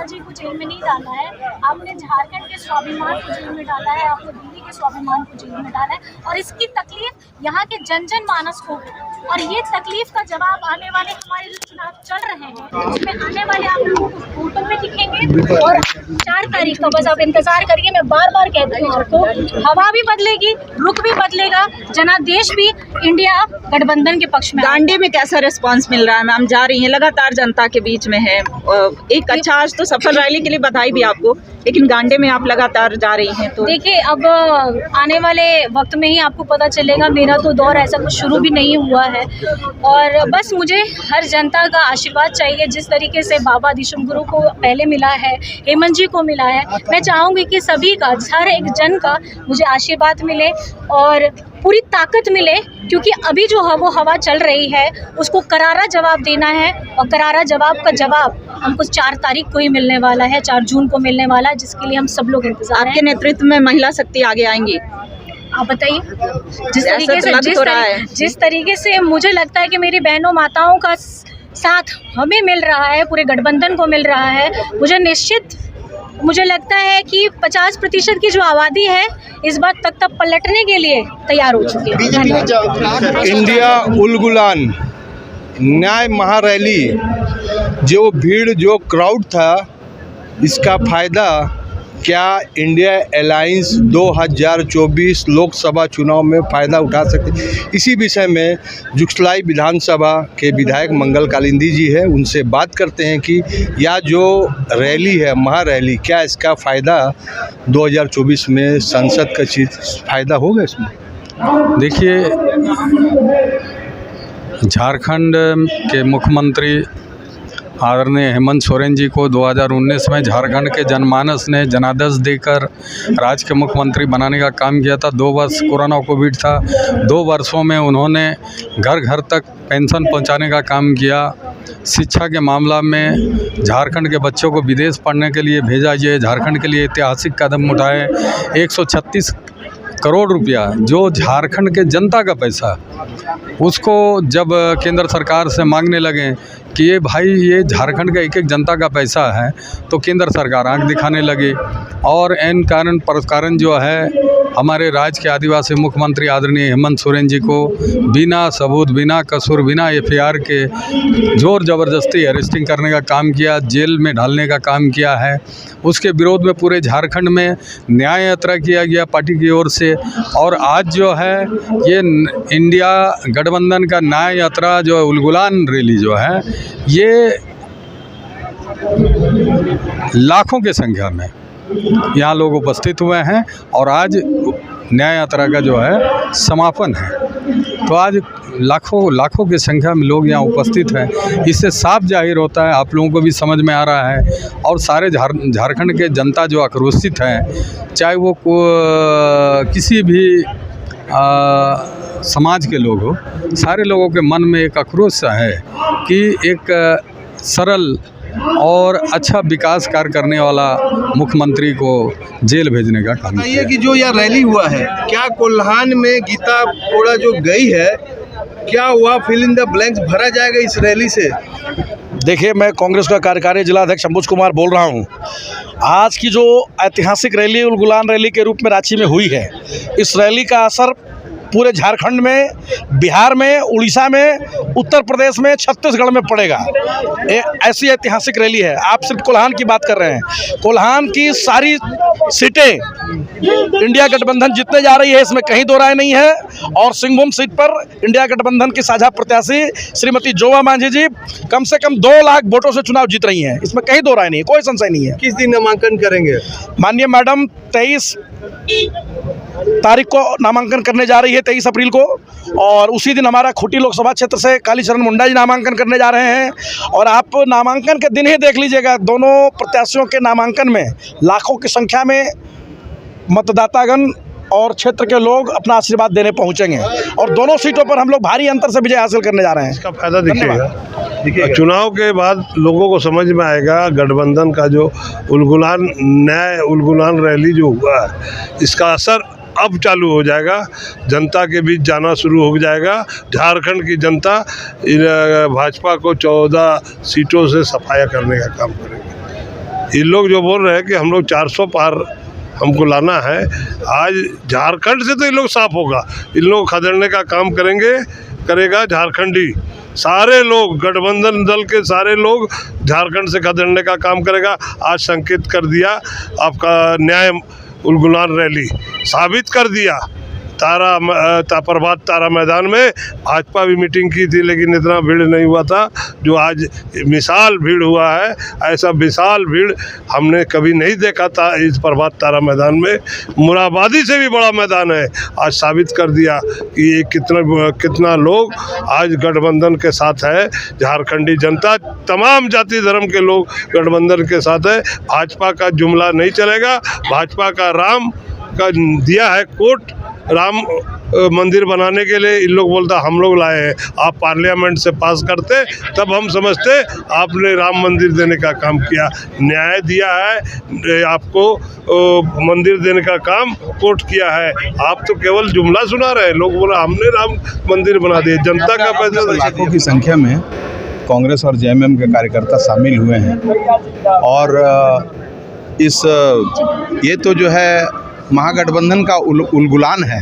जी को जेल में नहीं डाला है, आपने झारखंड के स्वाभिमान को जेल में डाला है, आपने दिल्ली के स्वाभिमान को जेल में डाला है, और इसकी तकलीफ यहाँ के जन जन मानस को है। और ये तकलीफ का जवाब आने वाले हमारे जो चुनाव चल रहे हैं उसमें आने वाले आप लोगों को फोटो में दिखेंगे। और 4 तारीख का बस आप इंतजार करिए। मैं बार बार कहती हूँ आपको, हवा भी बदलेगी, रुख भी बदलेगा, जनादेश भी इंडिया गठबंधन के पक्ष में। गांडी में कैसा रिस्पांस मिल रहा है मैम? जा रही हैं लगातार जनता के बीच में है, एक अच्छा आज तो सफल रैली के लिए बधाई भी आपको, लेकिन गांडे में आप लगातार जा रही हैं तो देखिए अब आने वाले वक्त में ही आपको पता चलेगा। मेरा तो दौर ऐसा कुछ शुरू भी नहीं हुआ है और बस मुझे हर जनता का आशीर्वाद चाहिए। जिस तरीके से बाबा दिशम गुरु को पहले मिला है, हेमंत जी को मिला है, मैं चाहूँगी कि सभी का, हर एक जन का मुझे आशीर्वाद मिले और पूरी ताकत मिले, क्योंकि अभी जो वो हवा चल रही है उसको करारा जवाब देना है। और करारा जवाब का जवाब हमको 4 तारीख को ही मिलने वाला है, 4 जून को मिलने वाला है, जिसके लिए हम सब लोग इंतजार हैं। आपके नेतृत्व में महिला शक्ति आगे आएंगी? आप बताइए। जिस तरीके से मुझे लगता है कि मेरी बहनों माताओं का साथ हमें मिल रहा है, पूरे गठबंधन को मिल रहा है, मुझे लगता है कि 50% की जो आबादी है इस बार तख्ता पलटने के लिए तैयार हो चुकी है। इंडिया उलगुलान न्याय महारैली, जो भीड़, जो क्राउड था, इसका फ़ायदा क्या इंडिया अलायंस 2024 लोकसभा चुनाव में फ़ायदा उठा सकते? इसी विषय में जुगसलाई विधानसभा के विधायक मंगल कालिंदी जी है, उनसे बात करते हैं कि यह जो रैली है, महारैली, क्या इसका फ़ायदा 2024 में संसद का फ़ायदा होगा इसमें? देखिए, झारखंड के मुख्यमंत्री आदरणीय हेमंत सोरेन जी को 2019 में झारखंड के जनमानस ने जनादेश देकर राज्य के मुख्यमंत्री बनाने का काम किया था। 2 वर्ष कोरोना कोविड था, 2 वर्षों में उन्होंने घर घर तक पेंशन पहुंचाने का काम किया। शिक्षा के मामला में झारखंड के बच्चों को विदेश पढ़ने के लिए भेजा, ये झारखंड के लिए ऐतिहासिक कदम उठाए। 136 करोड़ रुपया जो झारखंड के जनता का पैसा, उसको जब केंद्र सरकार से मांगने लगे कि ये भाई ये झारखंड का एक जनता का पैसा है, तो केंद्र सरकार आंख दिखाने लगी। और इन कारण जो है हमारे राज्य के आदिवासी मुख्यमंत्री आदरणीय हेमंत सोरेन जी को बिना सबूत, बिना कसूर, बिना FIR के ज़ोर ज़बरदस्ती अरेस्टिंग करने का काम किया, जेल में डालने का काम किया है। उसके विरोध में पूरे झारखंड में न्याय यात्रा किया गया पार्टी की ओर से। और आज जो है ये इंडिया गठबंधन का न्याय यात्रा जो उलगुलान रैली जो है, ये लाखों की संख्या में यहाँ लोग उपस्थित हुए हैं और आज न्याय यात्रा का जो है समापन है। तो आज लाखों की संख्या में लोग यहाँ उपस्थित हैं। इससे साफ जाहिर होता है, आप लोगों को भी समझ में आ रहा है, और सारे झारखंड के जनता जो आक्रोशित है, चाहे वो किसी भी समाज के लोग हो, सारे लोगों के मन में एक आक्रोश है कि एक सरल और अच्छा विकास कार्य करने वाला मुख्यमंत्री को जेल भेजने का काम बताइए कि जो यह रैली हुआ है, क्या कोल्हान में गीता कोड़ा जो गई है, क्या हुआ? फिल इन द ब्लैंक्स भरा जाएगा इस रैली से? देखिए, मैं कांग्रेस का कार्यकारी जिला अध्यक्ष अंबुज कुमार बोल रहा हूं। आज की जो ऐतिहासिक रैली उलगुलान रैली के रूप में रांची में हुई है, इस रैली का असर पूरे झारखंड में, बिहार में, उड़ीसा में, उत्तर प्रदेश में, छत्तीसगढ़ में पड़ेगा। ऐसी ऐतिहासिक रैली है। आप सिर्फ कोल्हान की बात कर रहे हैं, कोल्हान की सारी सीटें इंडिया गठबंधन जीतने जा रही है, इसमें कहीं दो राय नहीं है। और सिंहभूम सीट पर इंडिया गठबंधन की साझा प्रत्याशी श्रीमती जोवा मांझी जी कम से कम 2 लाख वोटों से चुनाव जीत रही हैं, इसमें कहीं दो राय नहीं है, कोई संशय नहीं है। किस दिन नामांकन करेंगे? माननीय मैडम 23 तारीख को नामांकन करने जा रही है, 23 अप्रैल को, और उसी दिन हमारा खूंटी लोकसभा क्षेत्र से कालीचरण मुंडा जी नामांकन करने जा रहे हैं। और आप नामांकन के दिन ही देख लीजिएगा, दोनों प्रत्याशियों के नामांकन में लाखों की संख्या में मतदातागण और क्षेत्र के लोग अपना आशीर्वाद देने पहुंचेंगे, और दोनों सीटों पर हम लोग भारी अंतर से विजय हासिल करने जा रहे हैं। इसका फायदा दिखेगा चुनाव के बाद, लोगों को समझ में आएगा गठबंधन का जो उलगुलान रैली जो हुआ है, इसका असर अब चालू हो जाएगा, जनता के बीच जाना शुरू हो जाएगा। झारखंड की जनता भाजपा को 14 सीटों से सफाया करने का काम करेगी। ये लोग जो बोल रहे हैं कि हम लोग 400 पार हमको लाना है, आज झारखंड से तो ये लोग साफ होगा। इन लोग खदेड़ने का काम करेगा झारखंडी। सारे लोग गठबंधन दल के सारे लोग झारखंड से खदेड़ने का काम करेगा। आज संकेत कर दिया आपका न्याय उलगुलान रैली, साबित कर दिया। प्रभात तारा मैदान में भाजपा भी मीटिंग की थी, लेकिन इतना भीड़ नहीं हुआ था जो आज मिसाल भीड़ हुआ है। ऐसा विशाल भीड़ हमने कभी नहीं देखा था इस प्रभात तारा मैदान में। मुराबादी से भी बड़ा मैदान है। आज साबित कर दिया कि ये कितना लोग आज गठबंधन के साथ है। झारखंडी जनता, तमाम जाति धर्म के लोग गठबंधन के साथ है। भाजपा का जुमला नहीं चलेगा। भाजपा का राम का दिया है कोट, राम मंदिर बनाने के लिए इन लोग बोलता हम लोग लाए हैं। आप पार्लियामेंट से पास करते तब हम समझते आपने राम मंदिर देने का काम किया। न्याय दिया है आपको, मंदिर देने का काम कोर्ट किया है। आप तो केवल जुमला सुना रहे हैं। लोग बोला हमने राम मंदिर बना दिया। जनता का पैसा। लाखों की संख्या में कांग्रेस और जेएमएम के कार्यकर्ता शामिल हुए हैं और ये तो जो है महागठबंधन का उलगुलान है।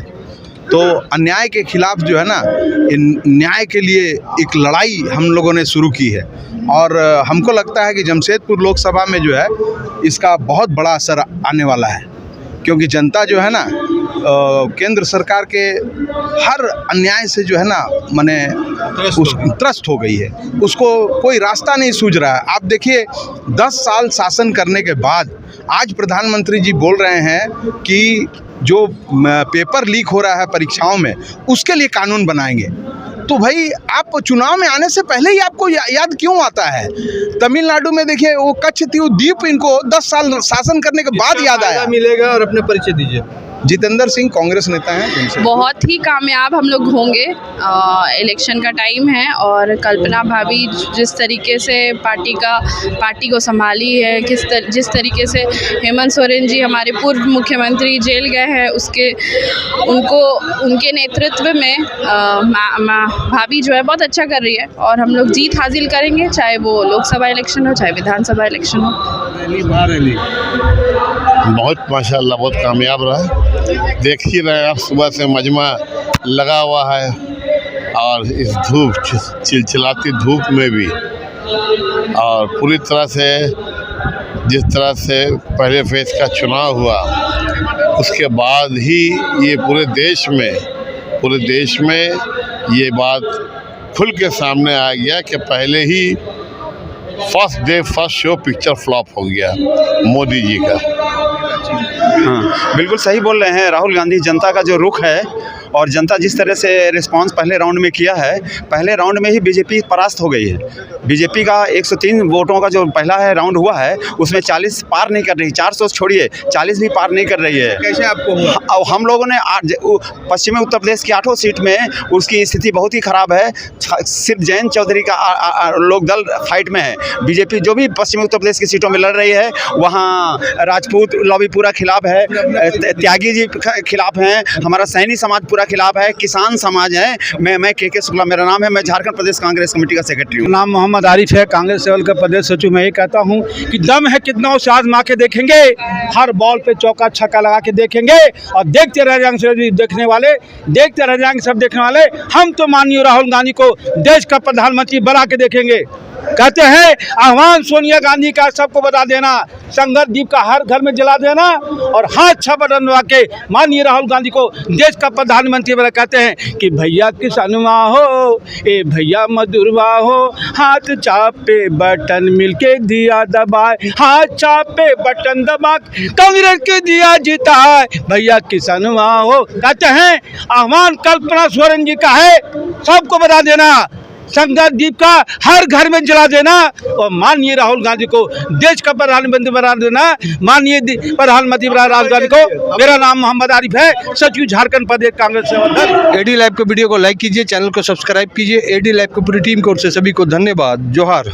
तो अन्याय के खिलाफ जो है ना, न्याय के लिए एक लड़ाई हम लोगों ने शुरू की है और हमको लगता है कि जमशेदपुर लोकसभा में जो है इसका बहुत बड़ा असर आने वाला है, क्योंकि जनता जो है ना केंद्र सरकार के हर अन्याय से जो है ना माने त्रस्त हो गई है। उसको कोई रास्ता नहीं सूझ रहा है। आप देखिए 10 साल शासन करने के बाद आज प्रधानमंत्री जी बोल रहे हैं कि जो पेपर लीक हो रहा है परीक्षाओं में उसके लिए कानून बनाएंगे। तो भाई आप चुनाव में आने से पहले ही आपको याद क्यों आता है? तमिलनाडु में देखिए वो कच्छतीउ द्वीप इनको 10 साल शासन करने के बाद याद आया। मिलेगा। और अपने परिचय दीजिए। जितेंद्र सिंह कांग्रेस नेता हैं। बहुत ही कामयाब हम लोग होंगे। इलेक्शन का टाइम है और कल्पना भाभी जिस तरीके से पार्टी को संभाली है, जिस तरीके से हेमंत सोरेन जी हमारे पूर्व मुख्यमंत्री जेल गए हैं, उनके नेतृत्व में भाभी जो है बहुत अच्छा कर रही है और हम लोग जीत हासिल करेंगे, चाहे वो लोकसभा इलेक्शन हो चाहे विधानसभा इलेक्शन हो। बहुत माशाल्लाह बहुत कामयाब रहा। देख ही रहे आप, सुबह से मजमा लगा हुआ है और इस धूप चिलचिलाती धूप में भी, और पूरी तरह से जिस तरह से पहले फेज का चुनाव हुआ उसके बाद ही ये पूरे देश में ये बात खुल के सामने आ गया कि पहले ही first day first show picture flop हो गया मोदी जी का। हाँ, बिल्कुल सही बोल रहे हैं राहुल गांधी। जनता का जो रुख है और जनता जिस तरह से रिस्पांस पहले राउंड में किया है, पहले राउंड में ही बीजेपी परास्त हो गई है। बीजेपी का 103 वोटों का जो पहला है राउंड हुआ है उसमें 40 पार नहीं कर रही, 400 छोड़िए 40 भी पार नहीं कर रही है। कैसे आपको हम लोगों ने पश्चिमी उत्तर प्रदेश की 8 सीट में उसकी स्थिति बहुत ही ख़राब है। सिर्फ जयंत चौधरी का लोकदल फाइट में है। बीजेपी जो भी पश्चिमी उत्तर प्रदेश की सीटों में लड़ रही है वहाँ राजपूत लॉबी पूरा खिलाफ है, त्यागी जी खिलाफ हैं, हमारा सैनी समाज पूरा खिलाफ है, किसान समाज है। मैं के शुक्ला मेरा नाम है, मैं झारखंड प्रदेश कांग्रेस कमेटी का सेक्रेटरी हूँ। नाम मोहम्मद आरिफ है, कांग्रेस लेवल का प्रदेश सचिव। मैं ये कहता हूँ कि दम है कितना उसे आजमा के देखेंगे, हर बॉल पे चौका छक्का लगा के देखेंगे और देखते रह जाएंगे देखने वाले, देखते रह जाएंगे सब देखने वाले। हम तो माननीय राहुल गांधी को देश का प्रधानमंत्री बना के देखेंगे। कहते हैं आह्वान सोनिया गांधी का सबको बता देना, संगत दीप का हर घर में जला देना और हाथ छह बटन दबा के माननीय राहुल गांधी को देश का प्रधानमंत्री बना। कहते हैं कि भैया किसानवा हो, ए भैया मधुरवा हो, हाथ चापे बटन मिलके दिया दबाए, हाथ चापे बटन दबा कांग्रेस के दिया जिताए, भैया किसानवा हो। कहते हैं आह्वान कल्पना सोरेन जी का है, सबको बता देना, संगत दीप का हर घर में जला देना और माननीय राहुल गांधी को देश का प्रधानमंत्री बना देना। माननीय प्रधानमंत्री राहुल गांधी को। मेरा नाम मोहम्मद आरिफ है, सचिव झारखंड प्रदेश कांग्रेस से। एडी लाइव के वीडियो को लाइक कीजिए, चैनल को सब्सक्राइब कीजिए। एडी लाइव की पूरी टीम की ओर से सभी को धन्यवाद। जोहार।